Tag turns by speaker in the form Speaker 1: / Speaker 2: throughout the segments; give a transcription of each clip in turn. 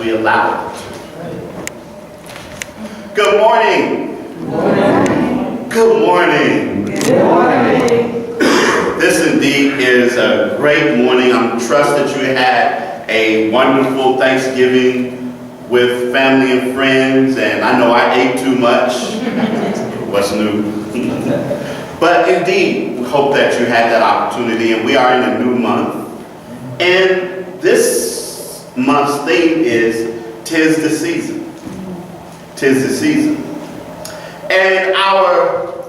Speaker 1: we allow it to. Good morning. Good morning.
Speaker 2: Good morning.
Speaker 1: This indeed is a great morning. I trust that you had a wonderful Thanksgiving with family and friends, and I know I ate too much. What's new? But indeed, we hope that you had that opportunity, and we are in a new month. And this month's theme is "'Tis the Season." 'Tis the season. And our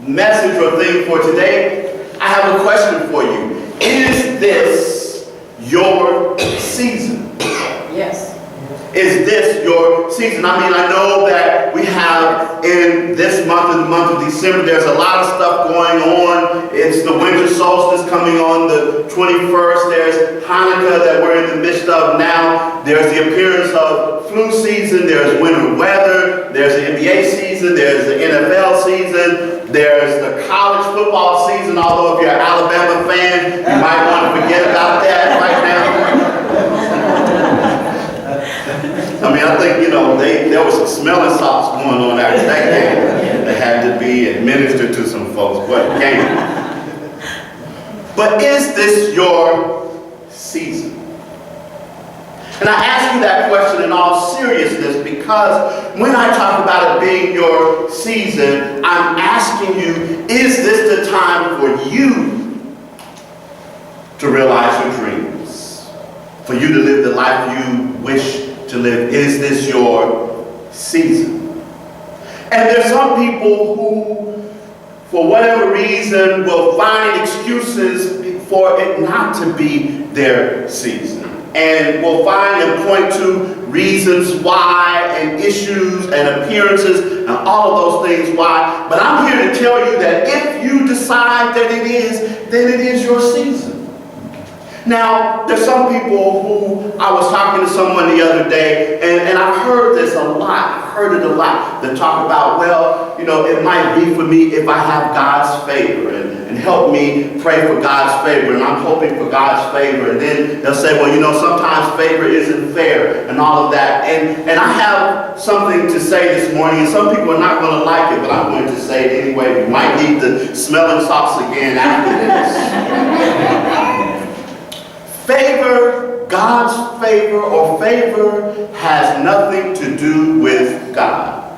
Speaker 1: message or theme for today, I have a question for you. Is this your season?
Speaker 2: Yes.
Speaker 1: Is this your season? I mean, I know that we have in this month, in the month of December, there's a lot of stuff going on. It's the winter solstice coming on the 21st. There's Hanukkah that we're in the midst of now. There's the appearance of flu season. There's winter weather. There's the NBA season. There's the NFL season. There's the college football season, although if you're an Alabama fan, you might want to forget about that right now. I mean, I think, there was some smelling salts going on after that game that had to be administered to some folks. What a game. But is this your season? And I ask you that question in all seriousness because when I talk about it being your season, I'm asking you, is this the time for you to realize your dreams? For you to live the life you wish to live? Is this your season? And there's some people who, for whatever reason, will find excuses for it not to be their season. And will find and point to reasons why, and issues and appearances and all of those things why. But I'm here to tell you that if you decide that it is, then it is your season. Now, there's some people who, I was talking to someone the other day, and I've heard this a lot. I've heard it a lot. They talk about, well, it might be for me if I have God's favor, and help me pray for God's favor, and I'm hoping for God's favor. And then they'll say, well, sometimes favor isn't fair, and all of that. And I have something to say this morning, and some people are not going to like it, but I'm going to say it anyway. We might need the smelling salts again after this. Favor, God's favor or favor has nothing to do with God.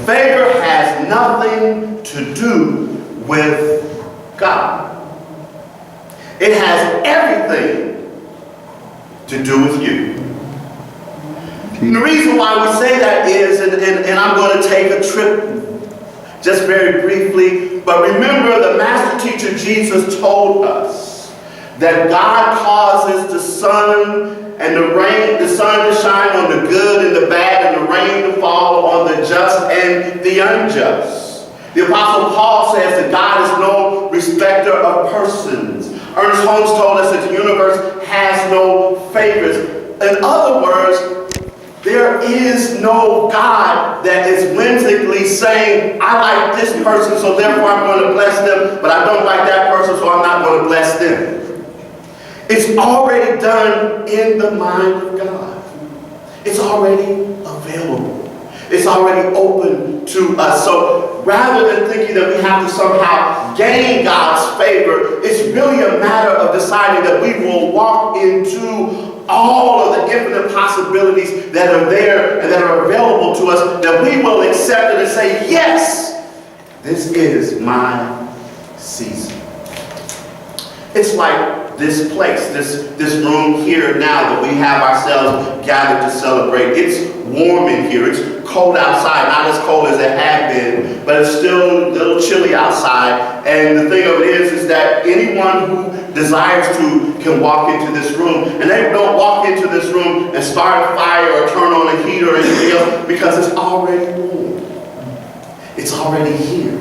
Speaker 1: Favor has nothing to do with God. It has everything to do with you. And the reason why we say that is, and I'm going to take a trip just very briefly, but remember the master teacher Jesus told us that God causes the sun and the sun to shine on the good and the bad, and the rain to fall on the just and the unjust. The Apostle Paul says that God is no respecter of persons. Ernest Holmes told us that the universe has no favorites. In other words, there is no God that is whimsically saying, I like this person, so therefore I'm going to bless them, but I don't like that person, so I'm not going to bless them. It's already done in the mind of God. It's already available. It's already open to us. So rather than thinking that we have to somehow gain God's favor, it's really a matter of deciding that we will walk into all of the infinite possibilities that are there and that are available to us, that we will accept it and say, yes, this is my season. It's like this place, this room here now that we have ourselves gathered to celebrate. It's warm in here. It's cold outside. Not as cold as it had been, but it's still a little chilly outside. And the thing of it is that anyone who desires to can walk into this room. And they don't walk into this room and start a fire or turn on a heater or anything else, because it's already warm. It's already here.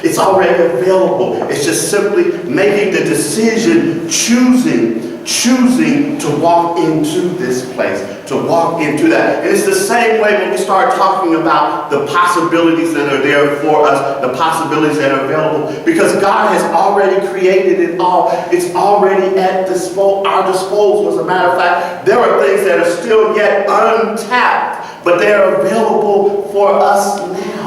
Speaker 1: It's already available. It's just simply making the decision, choosing choosing to walk into this place, to walk into that. And it's the same way when we start talking about the possibilities that are there for us, the possibilities that are available, because God has already created it all. It's already at our disposal. As a matter of fact, there are things that are still yet untapped, but they are available for us now.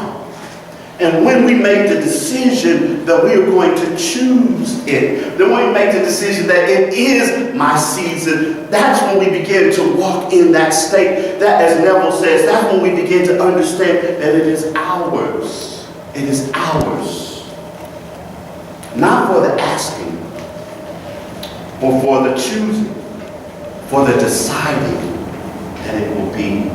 Speaker 1: And when we make the decision that we are going to choose it, then when we make the decision that it is my season, that's when we begin to walk in that state. That, as Neville says, that's when we begin to understand that it is ours. It is ours. Not for the asking, but for the choosing, for the deciding that it will be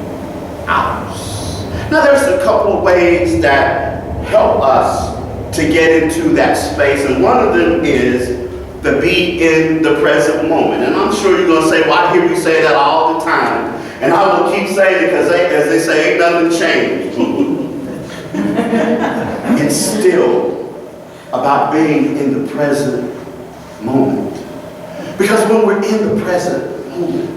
Speaker 1: ours. Now, there's a couple of ways that help us to get into that space, and one of them is to be in the present moment. And I'm sure you're going to say, well, I hear you say that all the time. And I will keep saying it because, as they say, ain't nothing changed. It's still about being in the present moment. Because when we're in the present moment,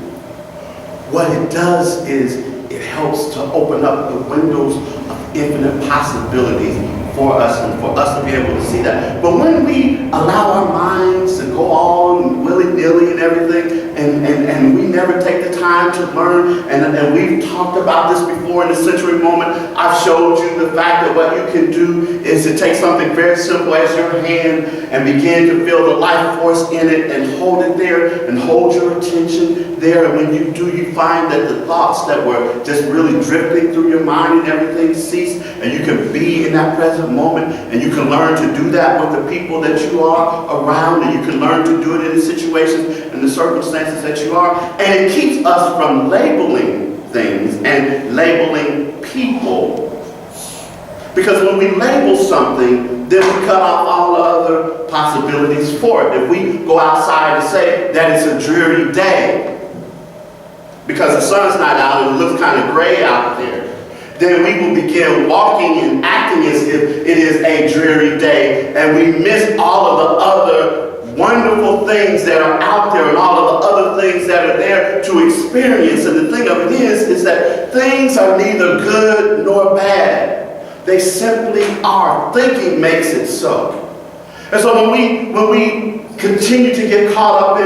Speaker 1: what it does is it helps to open up the windows of infinite possibilities for us and for us to be able to see that. But when we allow our minds to go on willy-nilly and everything, and we never take the time to learn, and we've talked about this before in the Century Moment, I've showed you the fact that what you can do is to take something very simple as your hand and begin to feel the life force in it and hold it there and hold your attention there. And when you do, you find that the thoughts that were just really drifting through your mind and everything cease, and you can be in that present moment, and you can learn to do that with the people that you are around, and you can learn to do it in the situations and the circumstances that you are. And it keeps us from labeling things and labeling people. Because when we label something, then we cut off all the other possibilities for it. If we go outside and say that it's a dreary day, because the sun's not out and it looks kind of gray out there, then we will begin walking and acting as if it is a dreary day, and we miss all of the other wonderful things that are out there and all of the other things that are there to experience. And the thing of it is that things are neither good nor bad. They simply are. Thinking makes it so. And so when we continue to get caught up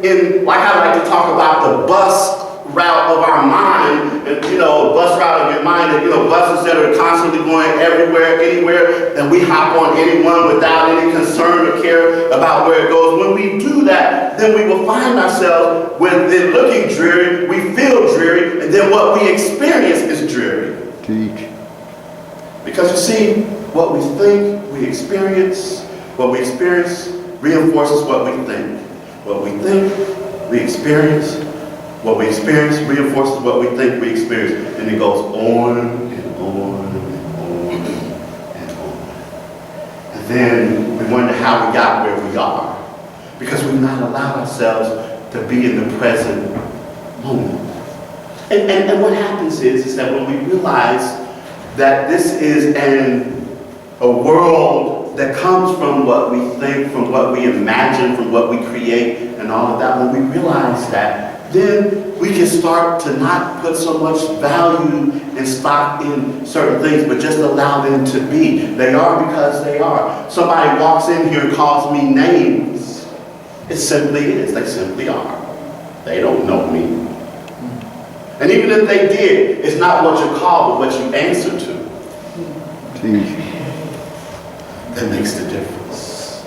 Speaker 1: in like I like to talk about the bus route of our mind, and bus route of your mind, and buses that are constantly going everywhere, anywhere, and we hop on any one without any concern or care about where it goes. When we do that, then we will find ourselves with it looking dreary, we feel dreary, and then what we experience is dreary.
Speaker 3: Teach.
Speaker 1: Because you see, what we think, we experience. What we experience reinforces what we think. What we think, we experience. What we experience reinforces what we think we experience. And it goes on and on and on and on. And then we wonder how we got where we are. Because we've not allowed ourselves to be in the present moment. And what happens is that when we realize that this is a world that comes from what we think, from what we imagine, from what we create, and all of that, when we realize that, then we can start to not put so much value and stock in certain things, but just allow them to be. They are because they are. Somebody walks in here and calls me names. It simply is. They simply are. They don't know me. And even if they did, it's not what you're called, but what you answer to. That makes the difference.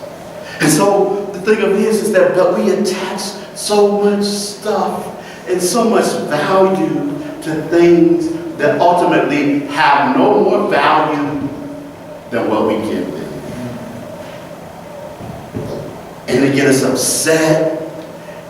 Speaker 1: And so the thing of it is that but we attach so much stuff and so much value to things that ultimately have no more value than what we give them. And they get us upset.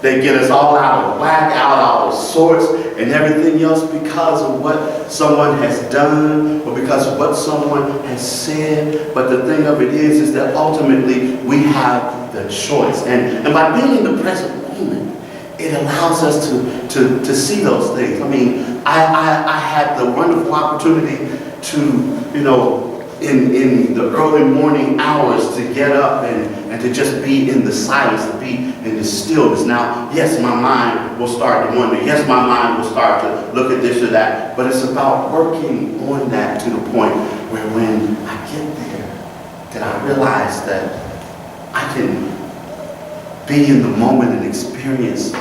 Speaker 1: They get us all out of whack, out of sorts, and everything else because of what someone has done or because of what someone has said. But the thing of it is that ultimately we have the choice. And by being in the present moment, it allows us to see those things. I mean, I had the wonderful opportunity to, in the early morning hours to get up and to just be in the silence, to be in the stillness. Now, yes, my mind will start to wonder. Yes, my mind will start to look at this or that. But it's about working on that to the point where when I get there, that I realize that I can be in the moment and experience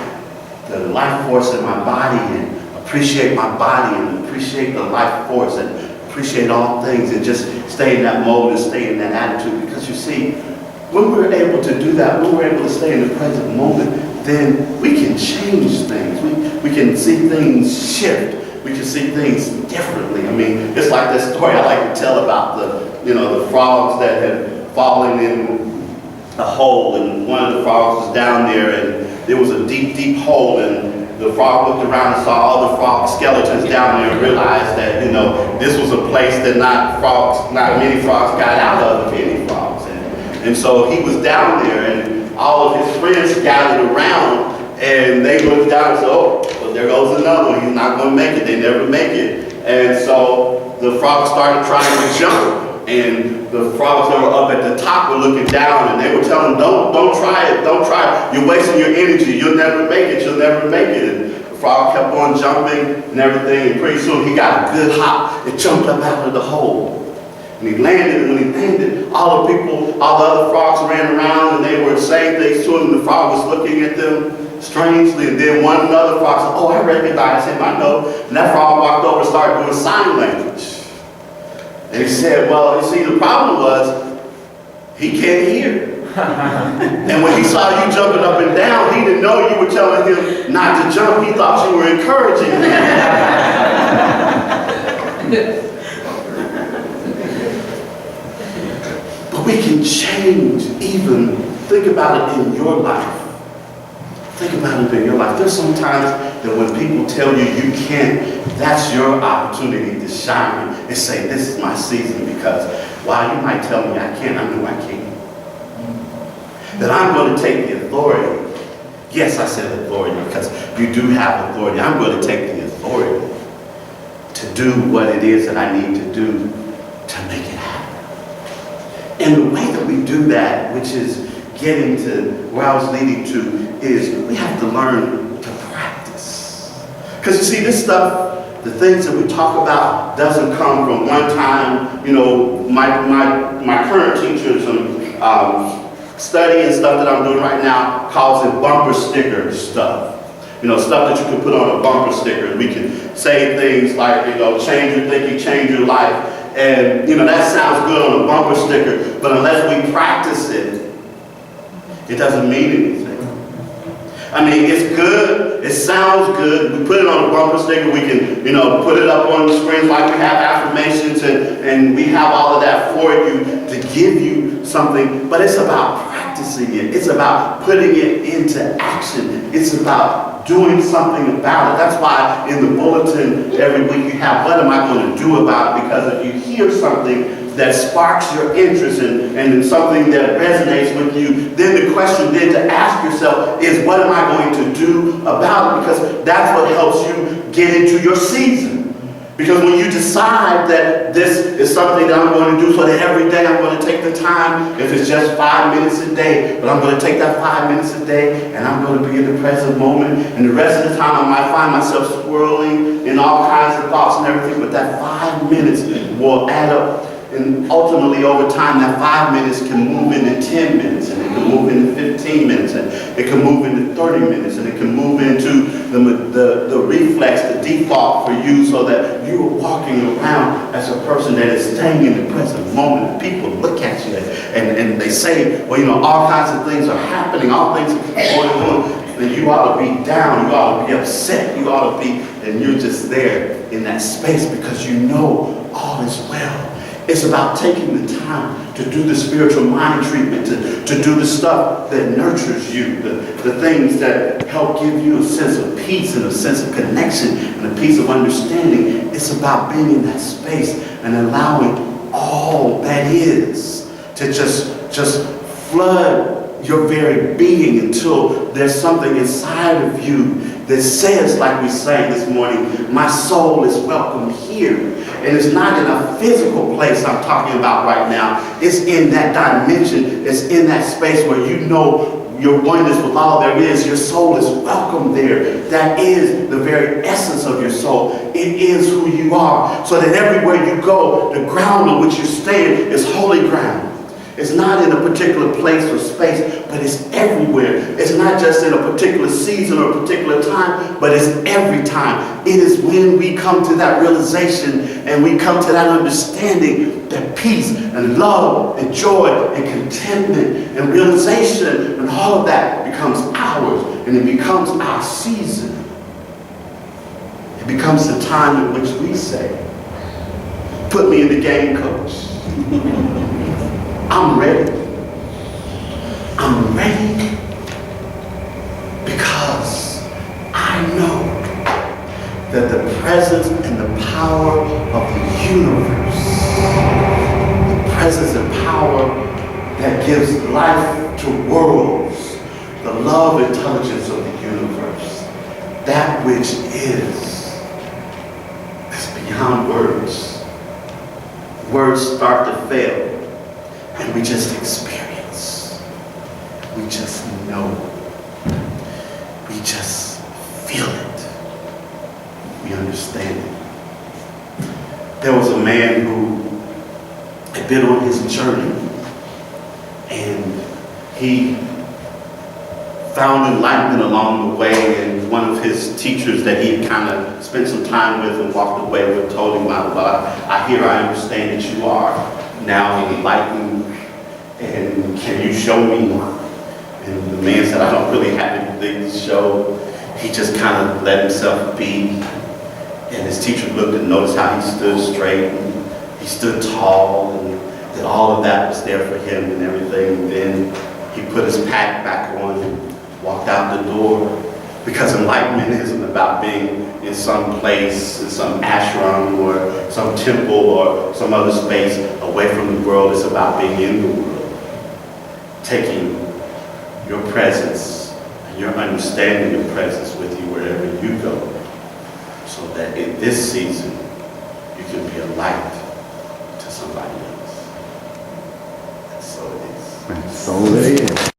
Speaker 1: the life force in my body and appreciate my body and appreciate the life force and appreciate all things and just stay in that mode and stay in that attitude. Because you see, when we're able to do that, when we're able to stay in the present moment, then we can change things. We can see things shift. We can see things differently. I mean, it's like that story I like to tell about the frogs that had fallen in a hole, and one of the frogs was down there, and there was a deep, deep hole, and the frog looked around and saw all the frog skeletons down there and realized that, this was a place that not many frogs got out of, if any frogs. And so he was down there, and all of his friends gathered around, and they looked down and said, oh, well, there goes another one. He's not going to make it. They never make it. And so the frogs started trying to jump. And the frogs that were up at the top were looking down, and they were telling them, don't try it, don't try it. You're wasting your energy. You'll never make it. You'll never make it. And the frog kept on jumping and everything, and pretty soon he got a good hop and jumped up out of the hole. And he landed, and when he landed, all the other frogs ran around, and they were saying things to him, and the frog was looking at them strangely, and then one another frog said, oh, I recognize him, I know. And that frog walked over and started doing sign language. And he said, well, you see, the problem was, he can't hear. And when he saw you jumping up and down, he didn't know you were telling him not to jump. He thought you were encouraging him. But we can change even, think about it in your life. Think about it in your life. There's sometimes that when people tell you you can't, that's your opportunity to shine and say, this is my season, because while you might tell me I can't, I know I can. That I'm going to take the authority. Yes, I said authority because you do have authority. I'm going to take the authority to do what it is that I need to do to make it happen. And the way that we do that, which is getting to where I was leading to, is we have to learn to practice. Because you see, this stuff, the things that we talk about, doesn't come from one time. My current teacher, some study and stuff that I'm doing right now, calls it bumper sticker stuff. Stuff that you can put on a bumper sticker. We can say things like, change your thinking, change your life. And, that sounds good on a bumper sticker, but unless we practice it, it doesn't mean anything. I mean, it's good, it sounds good, we put it on a bumper sticker, we can, put it up on the screens like we have affirmations, and we have all of that for you to give you something, but it's about practicing it. It's about putting it into action. It's about doing something about it. That's why in the bulletin every week you have, what am I going to do about it? Because if you hear something that sparks your interest and something that resonates with you, then the question then to ask yourself is, what am I going to do about it? Because that's what helps you get into your season. Because when you decide that this is something that I'm going to do, so that every day I'm going to take the time, if it's just 5 minutes a day, but I'm going to take that 5 minutes a day and I'm going to be in the present moment, and the rest of the time I might find myself swirling in all kinds of thoughts and everything, but that 5 minutes will add up. And ultimately, over time, that 5 minutes can move into 10 minutes, and it can move into 15 minutes, and it can move into 30 minutes, and it can move into the reflex, the default for you, so that you are walking around as a person that is staying in the present moment. People look at you and they say, well, all kinds of things are happening, all things are going on. And you ought to be down, you ought to be upset, you ought to be, and you're just there in that space because you know all is well. It's about taking the time to do the spiritual mind treatment, to do the stuff that nurtures you, the things that help give you a sense of peace and a sense of connection and a piece of understanding. It's about being in that space and allowing all that is to just flood your very being until there's something inside of you that says, like we sang this morning, my soul is welcome here. And it's not in a physical place I'm talking about right now. It's in that dimension. It's in that space where you know your oneness with all there is. Your soul is welcome there. That is the very essence of your soul. It is who you are. So that everywhere you go, the ground on which you stand is holy ground. It's not in a particular place or space, but it's everywhere. It's not just in a particular season or a particular time, but it's every time. It is when we come to that realization and we come to that understanding that peace and love and joy and contentment and realization and all of that becomes ours, and it becomes our season. It becomes the time in which we say, put me in the game, coach. I'm ready. I'm ready because I know that the presence and the power of the universe, the presence and power that gives life to worlds, the love intelligence of the universe, that which is beyond words. Words start to fail. And we just experience. We just know. We just feel it. We understand it. There was a man who had been on his journey, and he found enlightenment along the way, and one of his teachers that he had kind of spent some time with and walked away with told him, I understand that you are now enlightened, and can you show me? And the man said, I don't really have anything to show. He just kind of let himself be. And his teacher looked and noticed how he stood straight, and he stood tall, and that all of that was there for him and everything. And then he put his pack back on and walked out the door, because enlightenment isn't about being in some place, in some ashram or some temple or some other space away from the world. It's about being in the world, taking your presence and your understanding of presence with you wherever you go, so that in this season you can be a light to somebody else. And so it is.
Speaker 3: And so it is.